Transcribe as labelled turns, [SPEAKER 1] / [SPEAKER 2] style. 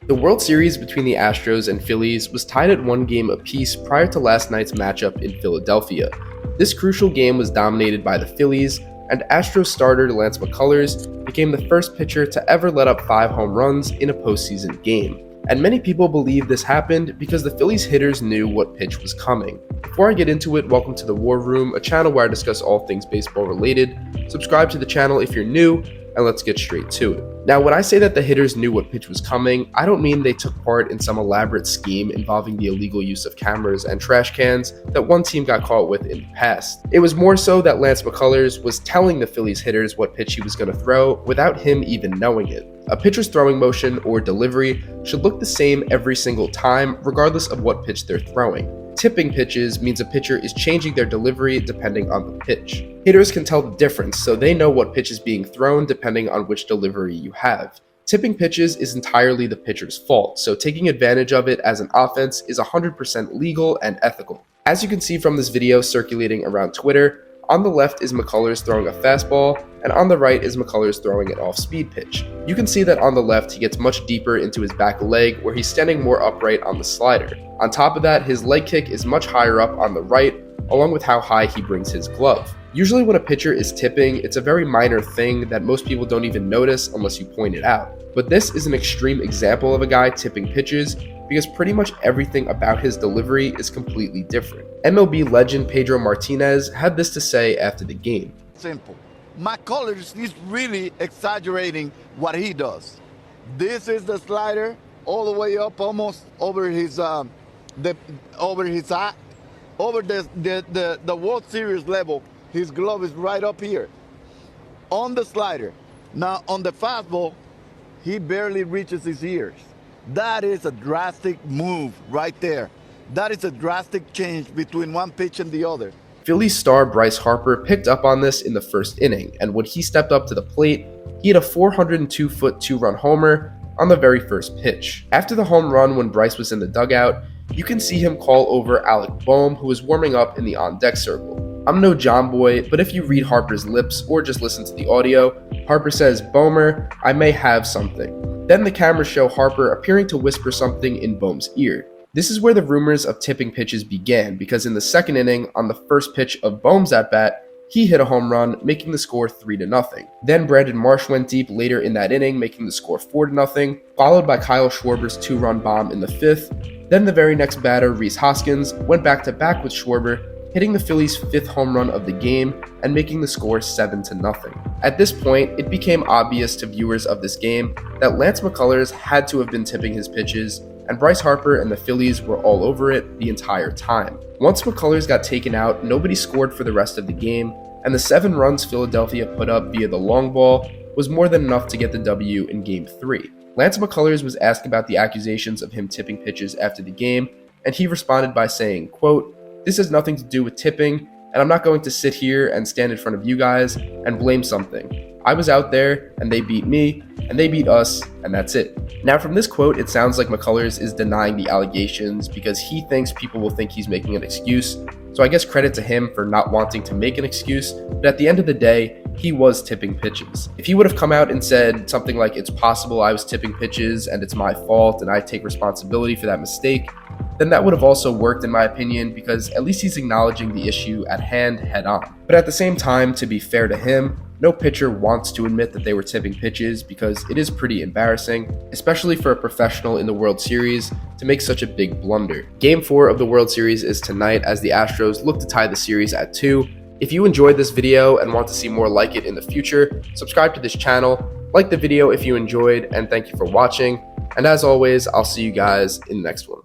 [SPEAKER 1] The World Series between the Astros and Phillies was tied at 1 game apiece prior to last night's matchup in Philadelphia. This crucial game was dominated by the Phillies, and Astros starter Lance McCullers became the first pitcher to ever let up 5 home runs in a postseason game. And many people believe this happened because the Phillies hitters knew what pitch was coming. Before I get into it, welcome to the War Room, a channel where I discuss all things baseball related. Subscribe to the channel if you're new, and let's get straight to it. Now, when I say that the hitters knew what pitch was coming, I don't mean they took part in some elaborate scheme involving the illegal use of cameras and trash cans that one team got caught with in the past. It was more so that Lance McCullers was telling the Phillies hitters what pitch he was going to throw without him even knowing it. A pitcher's throwing motion or delivery should look the same every single time, regardless of what pitch they're throwing. Tipping pitches means a pitcher is changing their delivery depending on the pitch. Hitters can tell the difference, so they know what pitch is being thrown depending on which delivery you have. Tipping pitches is entirely the pitcher's fault, so taking advantage of it as an offense is 100% legal and ethical. As you can see from this video circulating around Twitter, on the left is McCullers throwing a fastball, and on the right is McCullers throwing an off-speed pitch. You can see that on the left he gets much deeper into his back leg where he's standing more upright on the slider. On top of that, his leg kick is much higher up on the right, along with how high he brings his glove. Usually when a pitcher is tipping, it's a very minor thing that most people don't even notice unless you point it out. But this is an extreme example of a guy tipping pitches because pretty much everything about his delivery is completely different. MLB legend Pedro Martinez had this to say after the game.
[SPEAKER 2] Simple. McCullers is really exaggerating what he does. This is the slider all the way up, almost over his eye, over the World Series level. His glove is right up here on the slider. Now on the fastball, he barely reaches his ears. That is a drastic move right there. That is a drastic change between one pitch and the other.
[SPEAKER 1] Phillies star Bryce Harper picked up on this in the first inning, and when he stepped up to the plate, he hit a 402-foot 2-run homer on the very first pitch. After the home run, when Bryce was in the dugout, you can see him call over Alec Boehm, who was warming up in the on-deck circle. I'm no John Boy, but if you read Harper's lips or just listen to the audio, Harper says, "Boehmer, I may have something." Then the cameras show Harper appearing to whisper something in Boehm's ear. This is where the rumors of tipping pitches began, because in the second inning, on the first pitch of Boehm's at-bat, he hit a home run, making the score 3-0. Then Brandon Marsh went deep later in that inning, making the score 4-0, followed by Kyle Schwarber's 2-run bomb in the 5th. Then the very next batter, Rhys Hoskins, went back-to-back with Schwarber, hitting the Phillies' 5th home run of the game and making the score 7-0. At this point, it became obvious to viewers of this game that Lance McCullers had to have been tipping his pitches, and Bryce Harper and the Phillies were all over it the entire time. Once McCullers got taken out, nobody scored for the rest of the game, and the 7 runs Philadelphia put up via the long ball was more than enough to get the W in Game 3. Lance McCullers was asked about the accusations of him tipping pitches after the game, and he responded by saying, quote, "This has nothing to do with tipping, and I'm not going to sit here and stand in front of you guys and blame something. I was out there, and they beat me, and they beat us, and that's it." Now from this quote, it sounds like McCullers is denying the allegations because he thinks people will think he's making an excuse, so I guess credit to him for not wanting to make an excuse, but at the end of the day, he was tipping pitches. If he would have come out and said something like, "It's possible I was tipping pitches and it's my fault and I take responsibility for that mistake," then that would have also worked in my opinion, because at least he's acknowledging the issue at hand head on. But at the same time, to be fair to him, no pitcher wants to admit that they were tipping pitches because it is pretty embarrassing, especially for a professional in the World Series to make such a big blunder. Game 4 of the World Series is tonight as the Astros look to tie the series at 2. If you enjoyed this video and want to see more like it in the future, subscribe to this channel, like the video if you enjoyed, and thank you for watching. And as always, I'll see you guys in the next one.